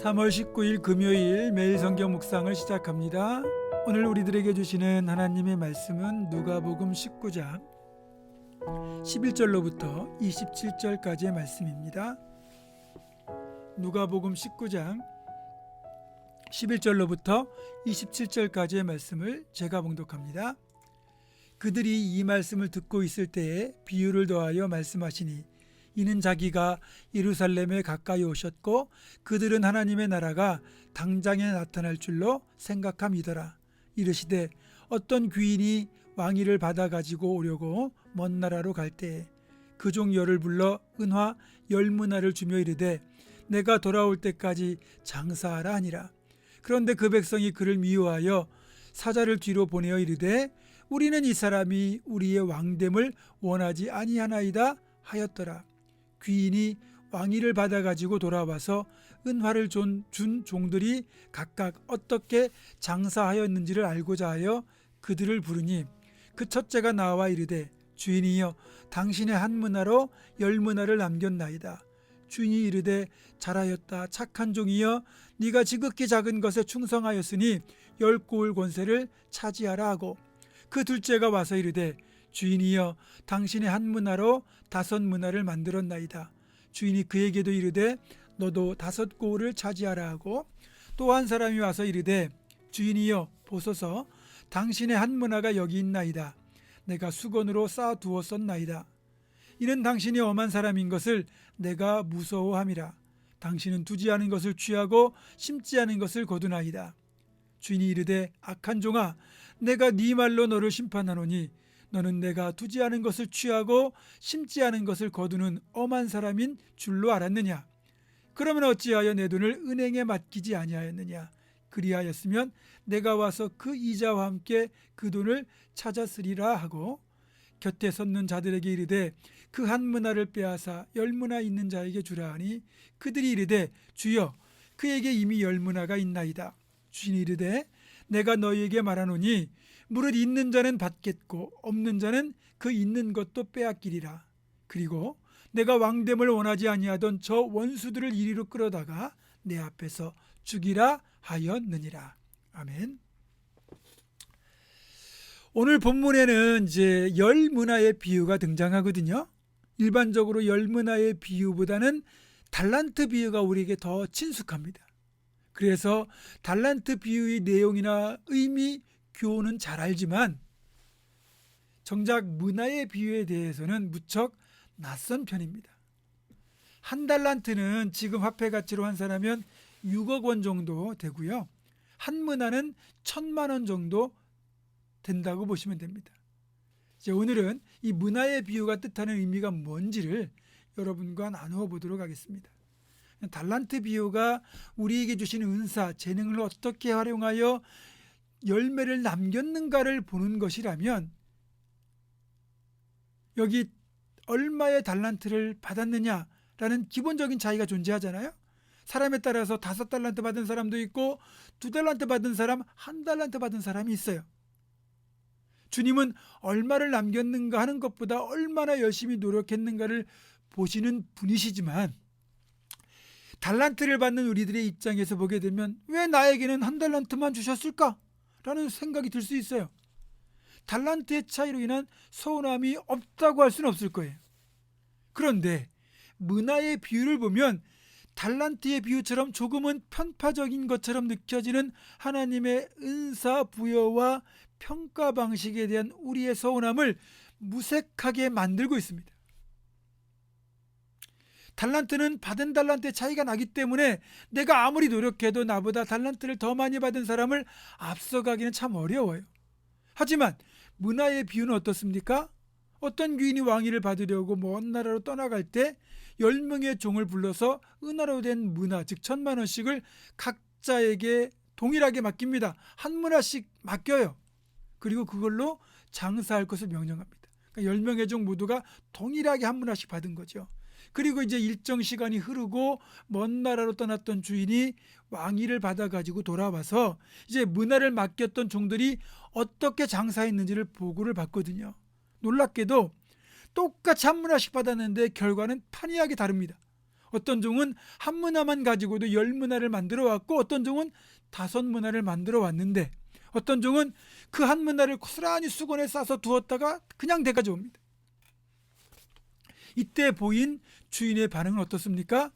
3월 19일 금요일 매일 성경 묵상을 시작합니다. 오늘 우리들에게 주시는 하나님의 말씀은 누가복음 19장 11절로부터 27절까지의 말씀입니다. 누가복음 19장 11절로부터 27절까지의 말씀을 제가 봉독합니다. 그들이 이 말씀을 듣고 있을 때에 비유를 더하여 말씀하시니 이는 자기가 예루살렘에 가까이 오셨고 그들은 하나님의 나라가 당장에 나타날 줄로 생각함이더라. 이르시되 어떤 귀인이 왕위를 받아 가지고 오려고 먼 나라로 갈 때에 그 종 열을 불러 은화 10문화를 주며 이르되 내가 돌아올 때까지 장사하라 하니라. 그런데 그 백성이 그를 미워하여 사자를 뒤로 보내어 이르되 우리는 이 사람이 우리의 왕됨을 원하지 아니하나이다 하였더라. 귀인이 왕위를 받아 가지고 돌아와서 은화를 준 종들이 각각 어떻게 장사하였는지를 알고자 하여 그들을 부르니 그 첫째가 나와 이르되 주인이여 당신의 한 문화로 10문화를 남겼나이다. 주인이 이르되 잘하였다 착한 종이여 네가 지극히 작은 것에 충성하였으니 10고을 권세를 차지하라 하고 그 둘째가 와서 이르되 주인이여 당신의 한 문화로 5문화를 만들었나이다. 주인이 그에게도 이르되 너도 5고을을 차지하라 하고 또 한 사람이 와서 이르되 주인이여 보소서 당신의 한 문화가 여기 있나이다. 내가 수건으로 쌓아두었었나이다. 이는 당신이 엄한 사람인 것을 내가 무서워함이라. 당신은 두지 않은 것을 취하고 심지 않은 것을 거두나이다. 주인이 이르되 악한 종아 내가 네 말로 너를 심판하노니 너는 내가 두지 않은 것을 취하고 심지 않은 것을 거두는 엄한 사람인 줄로 알았느냐? 그러면 어찌하여 내 돈을 은행에 맡기지 아니하였느냐? 그리하였으면 내가 와서 그 이자와 함께 그 돈을 찾았으리라 하고 곁에 섰는 자들에게 이르되 그 한 문화를 빼앗아 10문화 있는 자에게 주라 하니 그들이 이르되 주여 그에게 이미 10문화가 있나이다. 주인이 이르되 내가 너희에게 말하노니 무릇 있는 자는 받겠고 없는 자는 그 있는 것도 빼앗기리라. 그리고 내가 왕됨을 원하지 아니하던 저 원수들을 이리로 끌어다가 내 앞에서 죽이라 하였느니라. 아멘. 오늘 본문에는 이제 10문화의 비유가 등장하거든요. 일반적으로 10문화의 비유보다는 달란트 비유가 우리에게 더 친숙합니다. 그래서 달란트 비유의 내용이나 의미, 교훈은 잘 알지만 정작 문화의 비유에 대해서는 무척 낯선 편입니다. 한 달란트는 지금 화폐 가치로 환산하면 6억 원 정도 되고요. 한 문화는 1,000만 원 정도 된다고 보시면 됩니다. 이제 오늘은 이 문화의 비유가 뜻하는 의미가 뭔지를 여러분과 나누어 보도록 하겠습니다. 달란트 비유가 우리에게 주신 은사, 재능을 어떻게 활용하여 열매를 남겼는가를 보는 것이라면 여기 얼마의 달란트를 받았느냐라는 기본적인 차이가 존재하잖아요. 사람에 따라서 5달란트 받은 사람도 있고 2달란트 받은 사람, 1달란트 받은 사람이 있어요. 주님은 얼마를 남겼는가 하는 것보다 얼마나 열심히 노력했는가를 보시는 분이시지만 달란트를 받는 우리들의 입장에서 보게 되면 왜 나에게는 1달란트만 주셨을까? 라는 생각이 들 수 있어요. 달란트의 차이로 인한 서운함이 없다고 할 수는 없을 거예요. 그런데 문화의 비유를 보면 달란트의 비유처럼 조금은 편파적인 것처럼 느껴지는 하나님의 은사 부여와 평가 방식에 대한 우리의 서운함을 무색하게 만들고 있습니다. 달란트는 받은 달란트의 차이가 나기 때문에 내가 아무리 노력해도 나보다 달란트를 더 많이 받은 사람을 앞서가기는 참 어려워요. 하지만 문화의 비유는 어떻습니까? 어떤 귀인이 왕위를 받으려고 먼 나라로 떠나갈 때 10명의 종을 불러서 은화로 된 문화, 즉 1,000만 원씩을 각자에게 동일하게 맡깁니다. 한 문화씩 맡겨요. 그리고 그걸로 장사할 것을 명령합니다. 그러니까 10명의 종 모두가 동일하게 한 문화씩 받은 거죠. 그리고 이제 일정 시간이 흐르고 먼 나라로 떠났던 주인이 왕위를 받아가지고 돌아와서 이제 문화를 맡겼던 종들이 어떻게 장사했는지를 보고를 받거든요. 놀랍게도 똑같이 한 문화씩 받았는데 결과는 판이하게 다릅니다. 어떤 종은 한 문화만 가지고도 10문화를 만들어 왔고, 어떤 종은 5문화를 만들어 왔는데, 어떤 종은 그 한 문화를 고스란히 수건에 싸서 두었다가 그냥 되가져옵니다. 이때 보인 주인의 반응은 어떻습니까?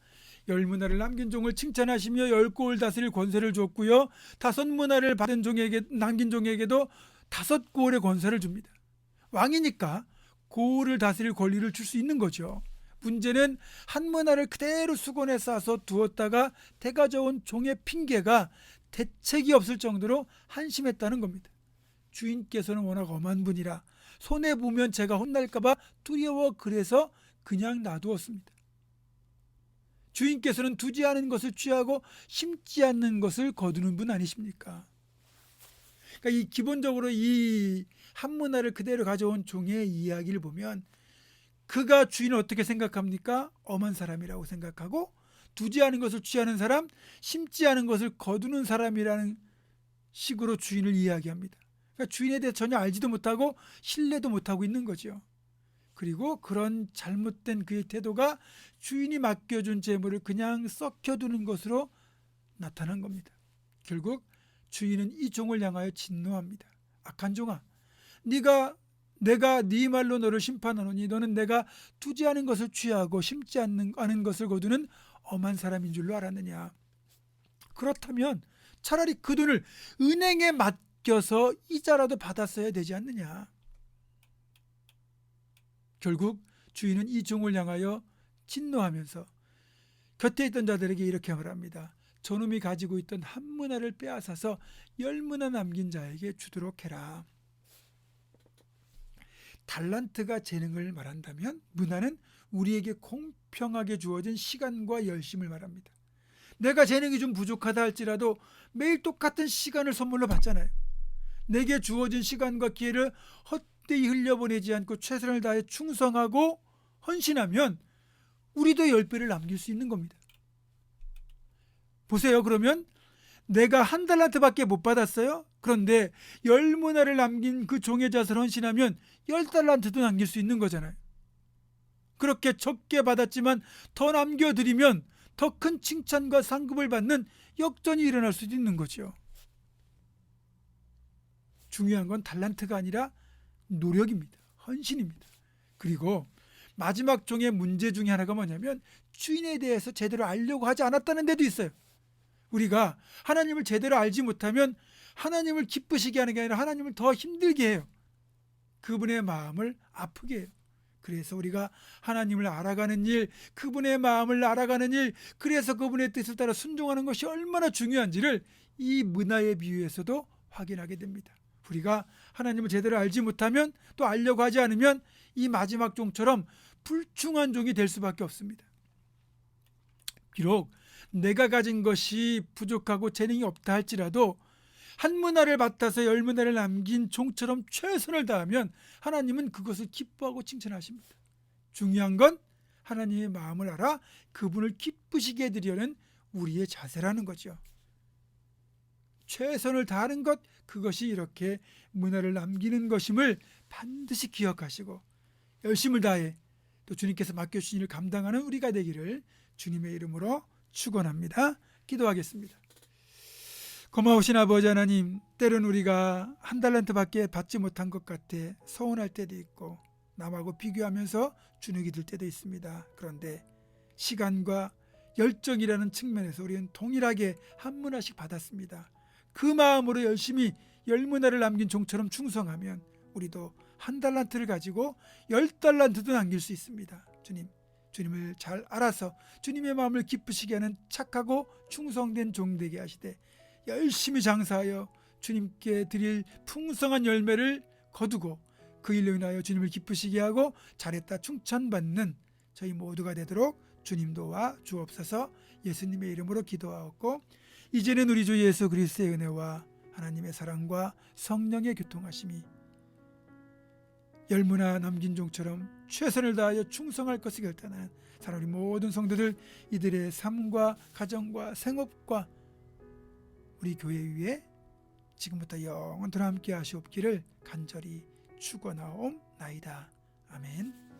10문화를 남긴 종을 칭찬하시며 10고을 다스릴 권세를 줬고요, 5문화를 받은 종에게, 남긴 종에게도 5고을의 권세를 줍니다. 왕이니까 고을을 다스릴 권리를 줄 수 있는 거죠. 문제는 한 문화를 그대로 수건에 싸서 두었다가 되가져온 종의 핑계가 대책이 없을 정도로 한심했다는 겁니다. 주인께서는 워낙 엄한 분이라 손해보면 제가 혼날까봐 두려워 그래서 그냥 놔두었습니다. 주인께서는 두지 않은 것을 취하고 심지 않는 것을 거두는 분 아니십니까? 그러니까 기본적으로 이 한 문화를 그대로 가져온 종의 이야기를 보면 그가 주인을 어떻게 생각합니까? 엄한 사람이라고 생각하고, 두지 않은 것을 취하는 사람, 심지 않은 것을 거두는 사람이라는 식으로 주인을 이야기합니다. 그러니까 주인에 대해 전혀 알지도 못하고 신뢰도 못하고 있는 거죠. 그리고 그런 잘못된 그의 태도가 주인이 맡겨준 재물을 그냥 썩혀두는 것으로 나타난 겁니다. 결국 주인은 이 종을 향하여 진노합니다. 악한 종아, 내가 네 말로 너를 심판하노니 너는 내가 두지 않은 것을 취하고 심지 않은 것을 거두는 엄한 사람인 줄로 알았느냐. 그렇다면 차라리 그 돈을 은행에 맡겨서 이자라도 받았어야 되지 않느냐. 결국 주인은 이 종을 향하여 진노하면서 곁에 있던 자들에게 이렇게 말합니다. 저놈이 가지고 있던 한 문화를 빼앗아서 10문화 남긴 자에게 주도록 해라. 달란트가 재능을 말한다면 문화는 우리에게 공평하게 주어진 시간과 열심을 말합니다. 내가 재능이 좀 부족하다 할지라도 매일 똑같은 시간을 선물로 받잖아요. 내게 주어진 시간과 기회를 헛되이 흘려보내지 않고 최선을 다해 충성하고 헌신하면 우리도 10배를 남길 수 있는 겁니다. 보세요. 그러면 내가 한 달란트밖에 못 받았어요. 그런데 10문화를 남긴 그 종의 잣을 헌신하면 10달란트도 남길 수 있는 거잖아요. 그렇게 적게 받았지만 더 남겨드리면 더 큰 칭찬과 상급을 받는 역전이 일어날 수도 있는 거죠. 중요한 건 달란트가 아니라 노력입니다. 헌신입니다. 그리고 마지막 종의 문제 중에 하나가 뭐냐면 주인에 대해서 제대로 알려고 하지 않았다는 데도 있어요. 우리가 하나님을 제대로 알지 못하면 하나님을 기쁘시게 하는 게 아니라 하나님을 더 힘들게 해요. 그분의 마음을 아프게 해요. 그래서 우리가 하나님을 알아가는 일, 그분의 마음을 알아가는 일, 그래서 그분의 뜻을 따라 순종하는 것이 얼마나 중요한지를 이 문화의 비유에서도 확인하게 됩니다. 우리가 하나님을 제대로 알지 못하면, 또 알려고 하지 않으면 이 마지막 종처럼 불충한 종이 될 수밖에 없습니다. 비록 내가 가진 것이 부족하고 재능이 없다 할지라도 한 문화를 맡아서 10문화를 남긴 종처럼 최선을 다하면 하나님은 그것을 기뻐하고 칭찬하십니다. 중요한 건 하나님의 마음을 알아 그분을 기쁘시게 해드리려는 우리의 자세라는 거죠. 최선을 다하는 것, 그것이 이렇게 문화를 남기는 것임을 반드시 기억하시고 열심을 다해 또 주님께서 맡겨주신 일을 감당하는 우리가 되기를 주님의 이름으로 축원합니다. 기도하겠습니다. 고마우신 아버지 하나님, 때론 우리가 한 달란트밖에 받지 못한 것 같아 서운할 때도 있고 남하고 비교하면서 주눅이 들 때도 있습니다. 그런데 시간과 열정이라는 측면에서 우리는 동일하게 한 문화씩 받았습니다. 그 마음으로 열심히 10문화를 남긴 종처럼 충성하면 우리도 한 달란트를 가지고 10달란트도 남길 수 있습니다. 주님을 잘 알아서 주님의 마음을 기쁘시게 하는 착하고 충성된 종 되게 하시되 열심히 장사하여 주님께 드릴 풍성한 열매를 거두고 그 일로 인하여 주님을 기쁘시게 하고 잘했다 칭찬받는 저희 모두가 되도록 주님 도와 주옵소서. 예수님의 이름으로 기도하옵고 이제는 우리 주 예수 그리스도의 은혜와 하나님의 사랑과 성령의 교통하심이 10문화 남긴 종처럼 최선을 다하여 충성할 것을 결단한 사랑하는 모든 성도들, 이들의 삶과 가정과 생업과 우리 교회 위에 지금부터 영원토록 함께 하시옵기를 간절히 축원하옵나이다. 아멘.